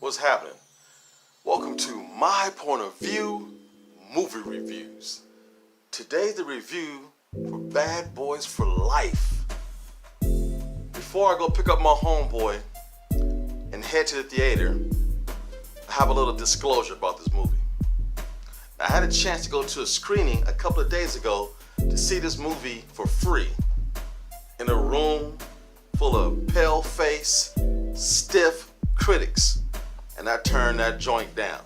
What's happening? Welcome to My Point of View Movie Reviews. Today's the review for Bad Boys for Life. Before I go pick up my homeboy and head to the theater, I have a little disclosure about this movie. I had a chance to go to a screening a couple of days ago to see this movie for free in a room full of pale-faced, stiff critics, and I turned that joint down.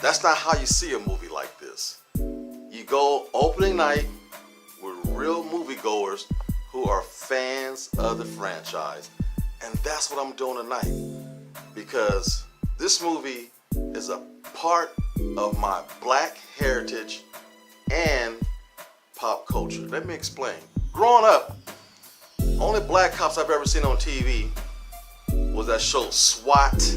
That's not how you see a movie like this. You go opening night with real moviegoers who are fans of the franchise, and that's what I'm doing tonight, because this movie is a part of my black heritage and pop culture. Let me explain. Growing up, only black cops I've ever seen on TV was that show SWAT.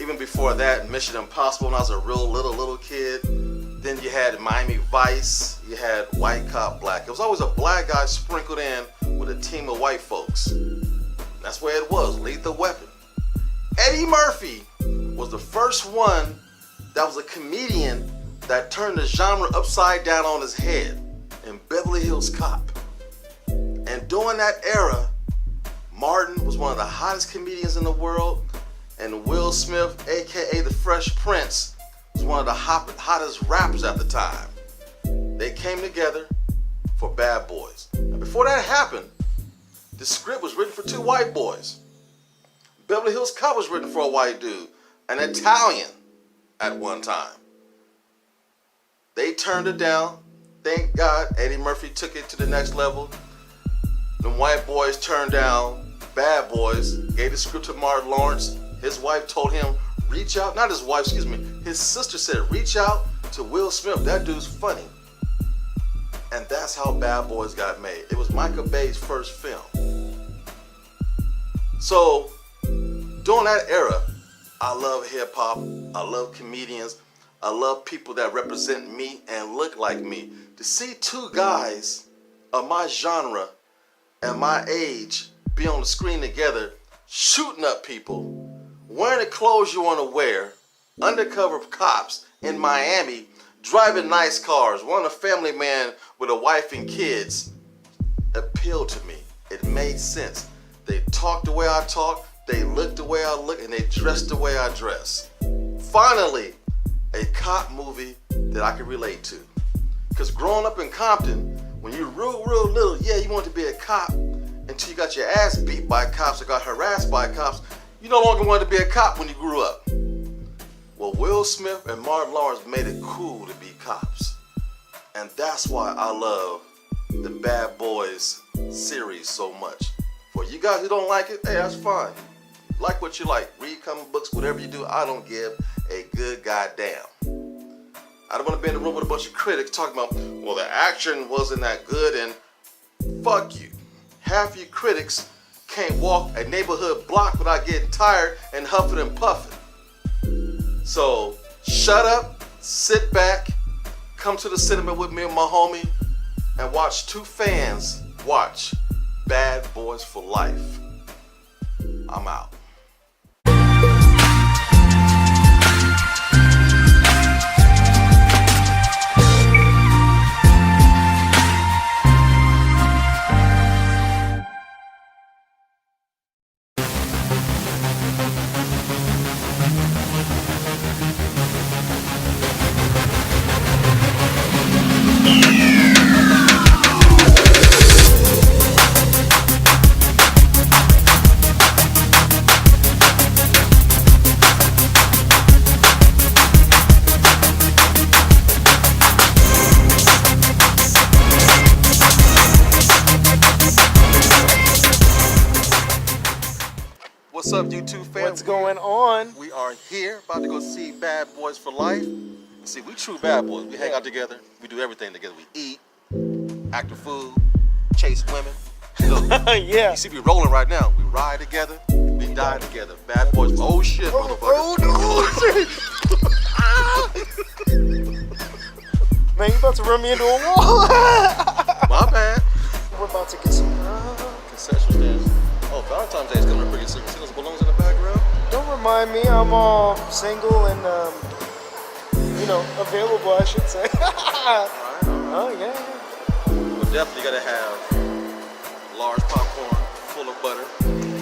Even before that, Mission Impossible when I was a real little kid. Then you had Miami Vice, you had White Cop Black. It was always a black guy sprinkled in with a team of white folks. That's where it was, Lethal Weapon. Eddie Murphy was the first one that was a comedian that turned the genre upside down on his head in Beverly Hills Cop. And during that era, Martin was one of the hottest comedians in the world, and Will Smith, aka the Fresh Prince, was one of the hottest rappers at the time. They came together for Bad Boys. And before that happened, the script was written for two white boys. Beverly Hills Cop was written for a white dude, an Italian at one time. They turned it down. Thank God Eddie Murphy took it to the next level. The white boys turned down Bad Boys, gave the script to Martin Lawrence. His wife told him, reach out, not his wife, excuse me, his sister said, reach out to Will Smith, that dude's funny. And that's how Bad Boys got made. It was Michael Bay's first film. So, during that era, I love hip hop, I love comedians, I love people that represent me and look like me. To see two guys of my genre and my age be on the screen together, shooting up people, wearing the clothes you want to wear, undercover cops in Miami, driving nice cars, one a family man with a wife and kids, appealed to me. It made sense. They talked the way I talk, they looked the way I look, and they dressed the way I dress. Finally, a cop movie that I can relate to. Because growing up in Compton, when you're real little, yeah, you want to be a cop until you got your ass beat by cops or got harassed by cops. You no longer wanted to be a cop when you grew up. Well, Will Smith and Martin Lawrence made it cool to be cops. And that's why I love the Bad Boys series so much. For you guys who don't like it, hey, that's fine. Like what you like. Read comic books, whatever you do, I don't give a good goddamn. I don't want to be in the room with a bunch of critics talking about, well, the action wasn't that good, and fuck you. Half you critics can't walk a neighborhood block without getting tired and huffing and puffing. So shut up, sit back, come to the cinema with me and my homie, and watch two fans watch Bad Boys for Life. I'm out. What's up, YouTube fans? What's going on? We are here, about to go see Bad Boys for Life. See, we true bad boys. We hang out together. We do everything together. We eat, act the food, chase women. Look, yeah. You see me rolling right now. We ride together. We die together. Bad Boys. Oh shit, motherfucker. Man, you about to run me into a wall. My bad. We're about to get some concession stands. Oh, Valentine's Day is coming up pretty soon. See those balloons in the background? don't remind me. I'm all single and, available, I should say. Oh, yeah. But definitely gotta have large popcorn full of butter.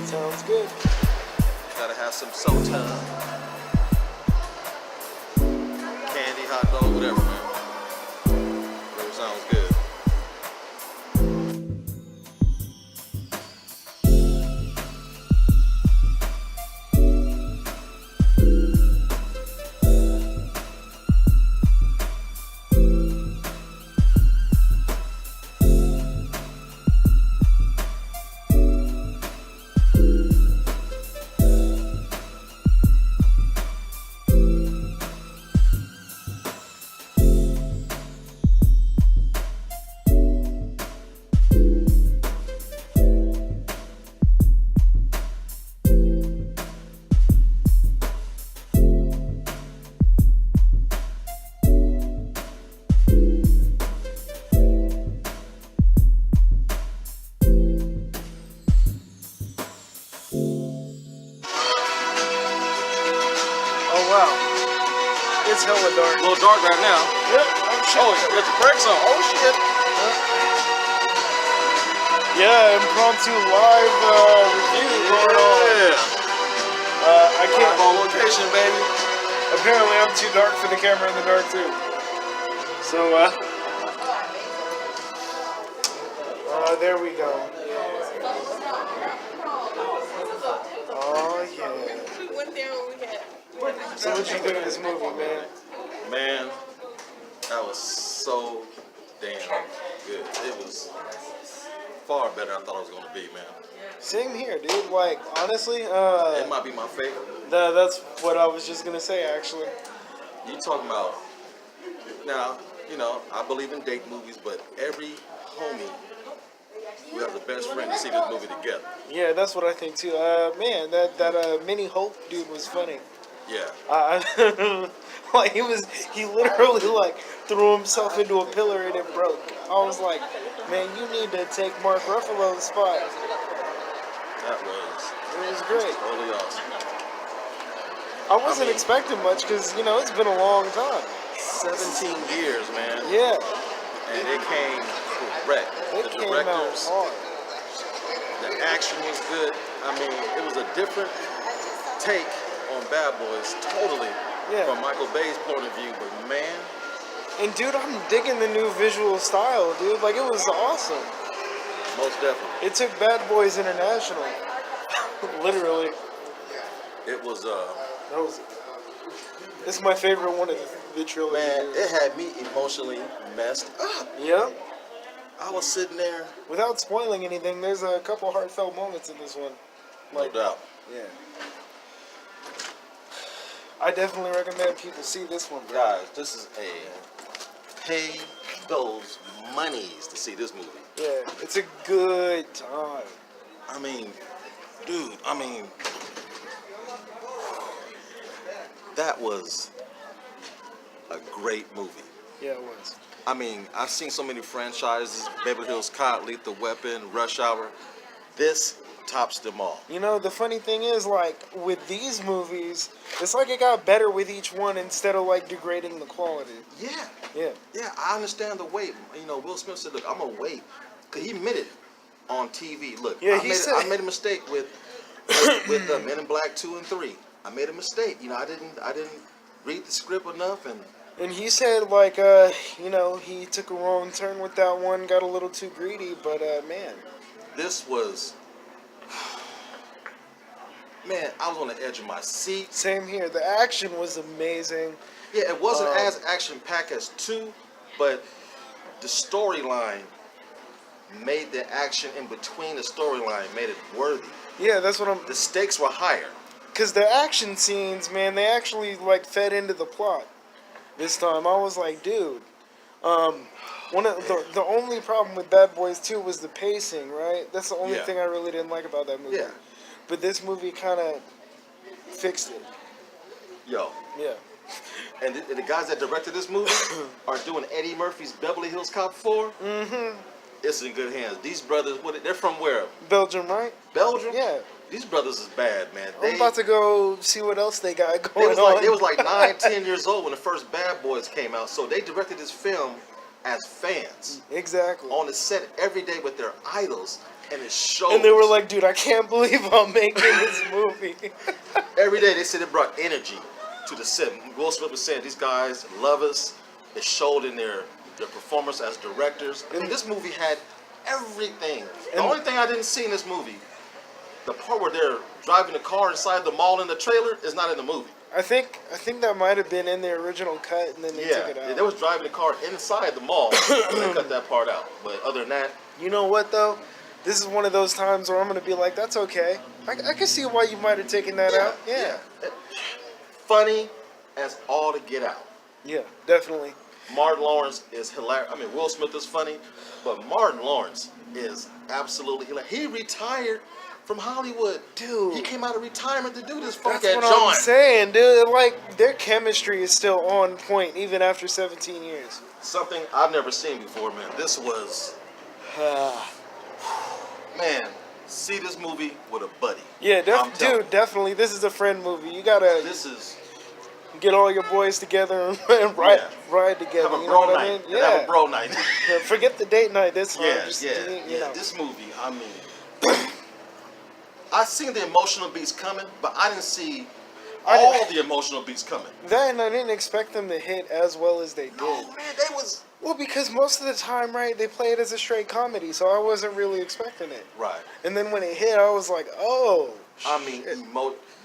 Sounds good. Gotta have some soda, candy, hot dog, whatever, man. Whatever sounds good. Wow. It's hella dark. A little dark right now. Yep. Oh, shit. Oh, you got the brakes on. Oh, shit. Yeah, impromptu live review going on. Yeah. I can't. Live on location, baby. Apparently, I'm too dark for the camera in the dark, too. So, there we go. Oh, yeah. We went there when we had. So what you think of this movie, man? Man, that was so damn good. It was far better than I thought it was going to be, man. Same here, dude. Like, honestly, It might be my favorite. that's what I was just gonna say, actually. You talking about, now, I believe in date movies, but every homie who has a best friend to see this movie together. Yeah, that's what I think too. Man, that Mini Hope dude was funny. Yeah. Like he literally like threw himself into a pillar and it broke. I was like, man, you need to take Mark Ruffalo's spot. That It was great. totally awesome. I wasn't expecting much because it's been a long time. 17 years, man. Yeah, And it came correct. it The came out directors, hard. the action was good. I mean, it was a different take on Bad Boys, totally, Yeah. from Michael Bay's point of view. But man, And dude, I'm digging the new visual style, dude. Like it was awesome. most definitely, It took Bad Boys International. Literally. it was That was. It's my favorite one of the trilogy. man, dude. it had me emotionally messed up. Yeah. I was sitting there, Without spoiling anything, there's a couple heartfelt moments in this one. no doubt. Yeah. I definitely recommend people see this one, bro. Guys, this is a pay those monies to see this movie. Yeah, it's a good time. I mean, dude, that was a great movie. Yeah, it was. I mean, I've seen so many franchises, Beverly Hills Cop, Lethal Weapon, Rush Hour. This tops them all. The funny thing is, like, with these movies, it's like it got better with each one instead of, like, degrading the quality. Yeah, Yeah. yeah, I understand the wait. Will Smith said, look, I'm going to wait. Because he admitted on TV, look, Yeah, I made a mistake with Men in Black 2 and 3. I made a mistake. I didn't read the script enough, And he said, like, he took a wrong turn with that one, got a little too greedy, but, man. this was, man, I was on the edge of my seat. Same here. The action was amazing. Yeah, it wasn't as action-packed as 2, but the storyline made the action in between the storyline, made it worthy. Yeah, that's what I'm... The stakes were higher. Because the action scenes, man, they actually, like, fed into the plot this time. I was like, dude. One of the only problem with Bad Boys 2 was the pacing, right? That's the only Yeah. thing I really didn't like about that movie. Yeah. But this movie kind of fixed it. Yo. Yeah. And the guys that directed this movie are doing Eddie Murphy's Beverly Hills Cop 4. Mm-hmm. it's in good hands. These brothers, they're from where? Belgium, right? Belgium? Yeah. These brothers is bad, man. I'm about to go see what else they got They going was on. they was like 9, 10 years old when the first Bad Boys came out. So they directed this film as fans Exactly. on the set every day with their idols, and it shows. And they were like, dude, I can't believe I'm making this movie. Every day they said it brought energy to the set. Will Smith was saying these guys love us. It showed in their performance as directors. I mean, this movie had everything. The only thing I didn't see in this movie, the part where they're driving the car inside the mall in the trailer, is not in the movie. I think that might have been in the original cut, and then they took it out. They was driving the car inside the mall. And they cut that part out. But other than that, You know what, though? This is one of those times where I'm going to be like, that's okay. I can see why you might have taken that out. Yeah. Funny as all to get out. Yeah, definitely. Martin Lawrence is hilarious. I mean, Will Smith is funny, but Martin Lawrence is absolutely hilarious. He retired from Hollywood. Dude. He came out of retirement to do this funk That's at what I'm joint. saying, dude. Like, their chemistry is still on point, even after 17 years. Something I've never seen before, man. This was, man, see this movie with a buddy. Yeah, I'm telling dude, definitely. This is a friend movie. You gotta This is get all your boys together and ride together. have a You know bro what I night. mean? Have a bro night. Yeah, forget the date night this time. Yeah, Just, yeah, you know. This movie, I mean, I seen the emotional beats coming, but I didn't see all the emotional beats coming. That, and I didn't expect them to hit as well as they did. No, man, they was Well, because most of the time, right, they play it as a straight comedy, so I wasn't really expecting it. right. And then when it hit, I was like, oh. I mean,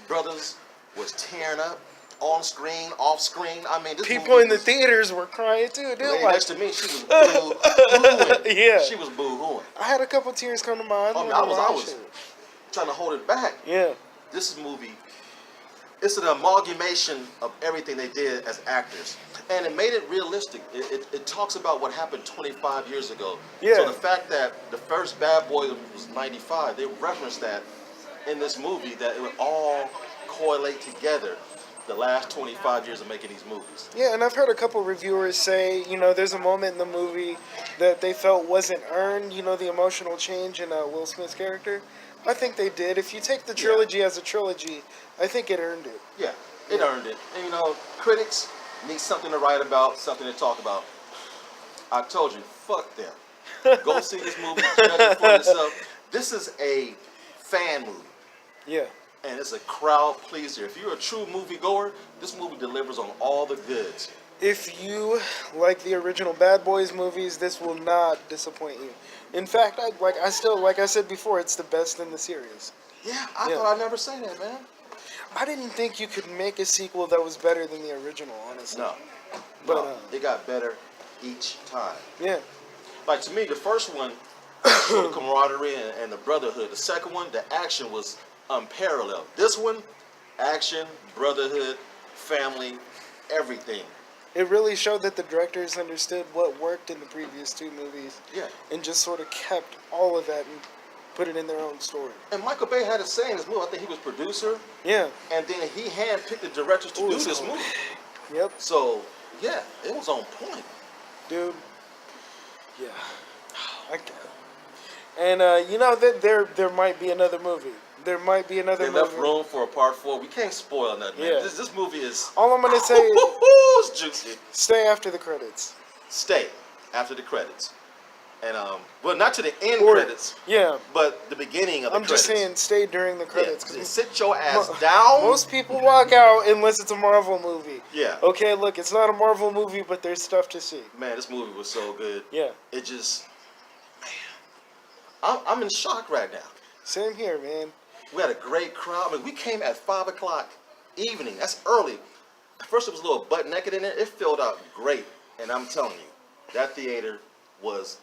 brothers was tearing up on screen, off screen. I mean, this People movie in the was- theaters were crying too, dude. lady Like, next to me, she was boo-hooing. Yeah. She was boo-hooing. I had a couple tears come to my eyes. I mean, I was trying to hold it back. Yeah. This movie, it's an amalgamation of everything they did as actors. And it made it realistic. It talks about what happened 25 years ago. Yeah. So the fact that the first Bad Boy was 95, they referenced that in this movie, that it would all correlate together the last 25 years of making these movies. Yeah, and I've heard a couple reviewers say, you know, there's a moment in the movie that they felt wasn't earned, you know, the emotional change in Will Smith's character. I think they did. If you take the trilogy as a trilogy, I think it earned it. Yeah, it earned it. And you know, critics need something to write about, something to talk about. I told you, fuck them. Go see this movie, judge it for yourself. This is a fan movie. Yeah. And it's a crowd pleaser. If you're a true movie goer, this movie delivers on all the goods. If you like the original Bad Boys movies, this will not disappoint you. In fact, like I said before, it's the best in the series. Yeah, I thought I'd never say that, man. I didn't think you could make a sequel that was better than the original, honestly. No. But, No, it got better each time. Yeah. Like, to me, the first one, the camaraderie and the brotherhood. The second one, the action was unparalleled. This one, action, brotherhood, family, everything. It really showed that the directors understood what worked in the previous two movies. Yeah. And just sort of kept all of that and put it in their own story. And Michael Bay had a say in this movie. I think he was producer. Yeah. And then he handpicked the directors to do Ooh, this so- movie. Yep. So, yeah, it was on point. Dude. Yeah. And you know that there might be another movie. There might be another They movie. left room for a part 4. We can't spoil nothing, man. Yeah. This movie is... All I'm gonna say is it's juicy. stay after the credits. Stay after the credits. And, well, not to the end Or- credits, Yeah. but the beginning of the I'm credits. just saying stay during the credits. Yeah, 'Cause sit your ass down. most people walk out unless it's a Marvel movie. Yeah. Okay, look, it's not a Marvel movie, but there's stuff to see. Man, this movie was so good. Yeah. It just... Man. I'm in shock right now. Same here, man. We had a great crowd. I mean, we came at 5 o'clock evening. That's early. At first, it was a little butt naked in there. It filled out great. And I'm telling you, that theater was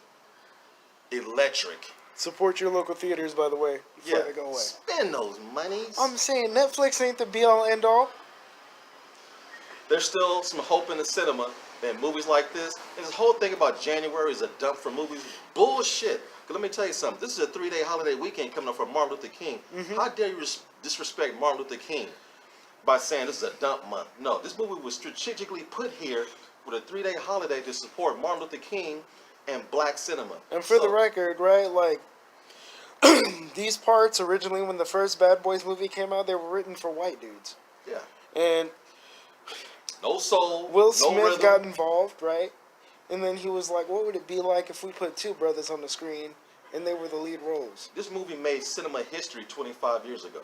electric. Support your local theaters, by the way, before they go away. Spend those monies. I'm saying Netflix ain't the be-all, end-all. There's still some hope in the cinema and movies like this. And this whole thing about January is a dump for movies. Bullshit. 'Cause let me tell you something. This is a 3-day holiday weekend coming up for Martin Luther King. How dare you disrespect Martin Luther King by saying this is a dump month? No, this movie was strategically put here with a 3-day holiday to support Martin Luther King and black cinema. And for the So, record, right, like, these parts originally, when the first Bad Boys movie came out, they were written for white dudes. yeah, And no soul, Will no Smith rhythm. got involved, right? And then he was like, what would it be like if we put two brothers on the screen and they were the lead roles? This movie made cinema history 25 years ago.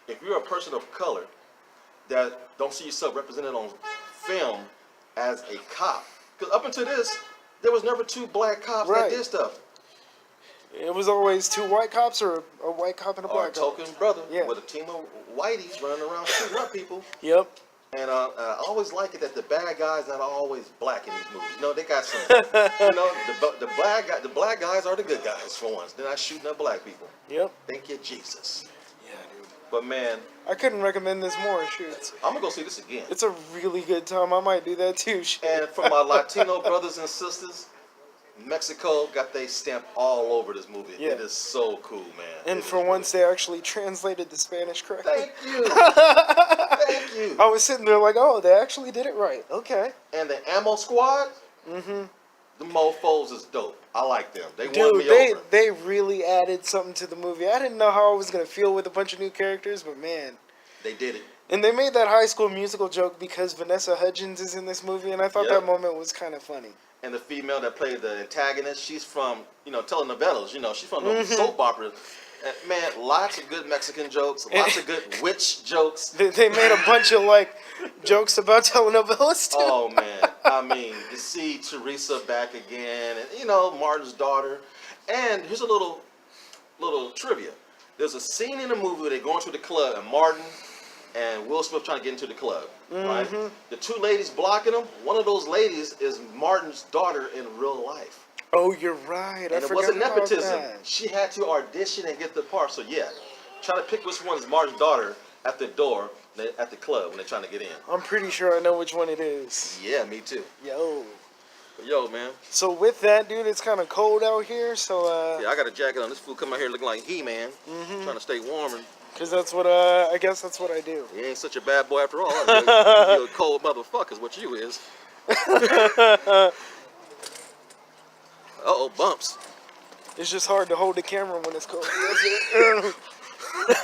If you're a person of color that don't see yourself represented on film as a cop, because up until this, there was never two black cops Right. that did stuff. It was always two white cops or a white cop and a Or a black cop. token brother Yeah. with a team of whiteys running around shooting up people. Yep. And I always like it that the bad guys not always black in these movies. You know, they got some. You know, the black guys are the good guys for once. They're not shooting up black people. Yep. Thank you, Jesus. Yeah, dude. But man, I couldn't recommend this more. Shoot. I'm gonna go see this again. It's a really good time. I might do that too. Shit. And for my Latino brothers and sisters, Mexico got they stamp all over this movie. Yeah. It is so cool, man. And It for is once, they actually translated the Spanish correctly. Thank you. Thank you. I was sitting there like, oh, they actually did it right. Okay. And the Ammo Squad, Mm-hmm. the mofos is dope. I like them. They won Dude, me over. they really added something to the movie. I didn't know how I was gonna feel with a bunch of new characters, but man. They did it. And they made that High School Musical joke because Vanessa Hudgens is in this movie, and I thought Yep. that moment was kind of funny. And the female that played the antagonist, she's from, telenovelas. She's from the Mm-hmm. soap operas. And, man, lots of good Mexican jokes, lots of good witch jokes. They made a bunch of like jokes about telenovelas too. Oh man, I mean, to see Teresa back again, and Martin's daughter. And here's a little trivia. There's a scene in the movie where they're going to the club, and Martin and Will Smith trying to get into the club. Right? The two ladies blocking them. One of those ladies is Martin's daughter in real life. Oh, you're right. I And it forgot wasn't about nepotism. that. She had to audition and get the part. So yeah, try to pick which one is Martin's daughter at the door at the club when they're trying to get in. I'm pretty sure I know which one it is. Yeah, me too. Yo. But yo, man. So with that, dude, it's kind of cold out here. So Yeah, I got a jacket on. This fool come out here looking like He-Man, trying to stay warm. And because that's what I guess that's what I do. he ain't such a bad boy after all. You're a cold motherfucker is what you is. Uh-oh, bumps. It's just hard to hold the camera when it's cold.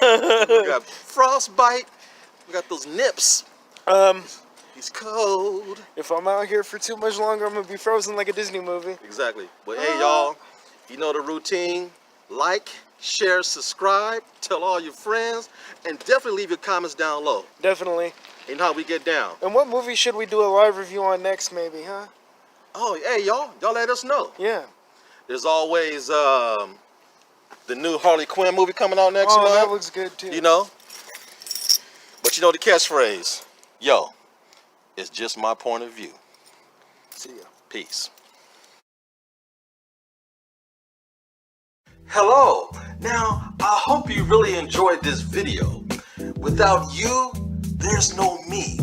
We got frostbite. We got those nips. He's cold. If I'm out here for too much longer, I'm gonna be frozen like a Disney movie. Exactly. But hey, y'all, you know the routine. Like, share, subscribe, tell all your friends, and definitely leave your comments down low. Definitely. You know how we get down. And what movie should we do a live review on next, maybe, huh? Oh, hey, y'all let us know. Yeah. There's always the new Harley Quinn movie coming out next Oh, month. that looks good too. But the catchphrase, yo, it's just my point of view. See ya. Peace. Hello. Now, I hope you really enjoyed this video. Without you, there's no me.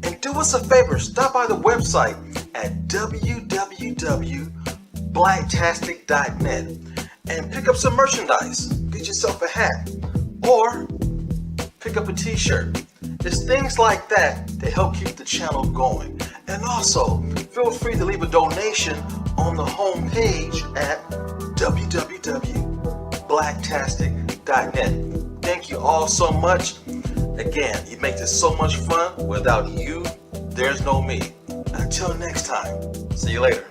And do us a favor, stop by the website at www.blacktastic.net and pick up some merchandise. Get yourself a hat or pick up a t-shirt. It's things like that that help keep the channel going. And also, feel free to leave a donation on the home page at www.blacktastic.net. Thank you all so much. Again, you make this so much fun. Without you, there's no me. Until next time, see you later.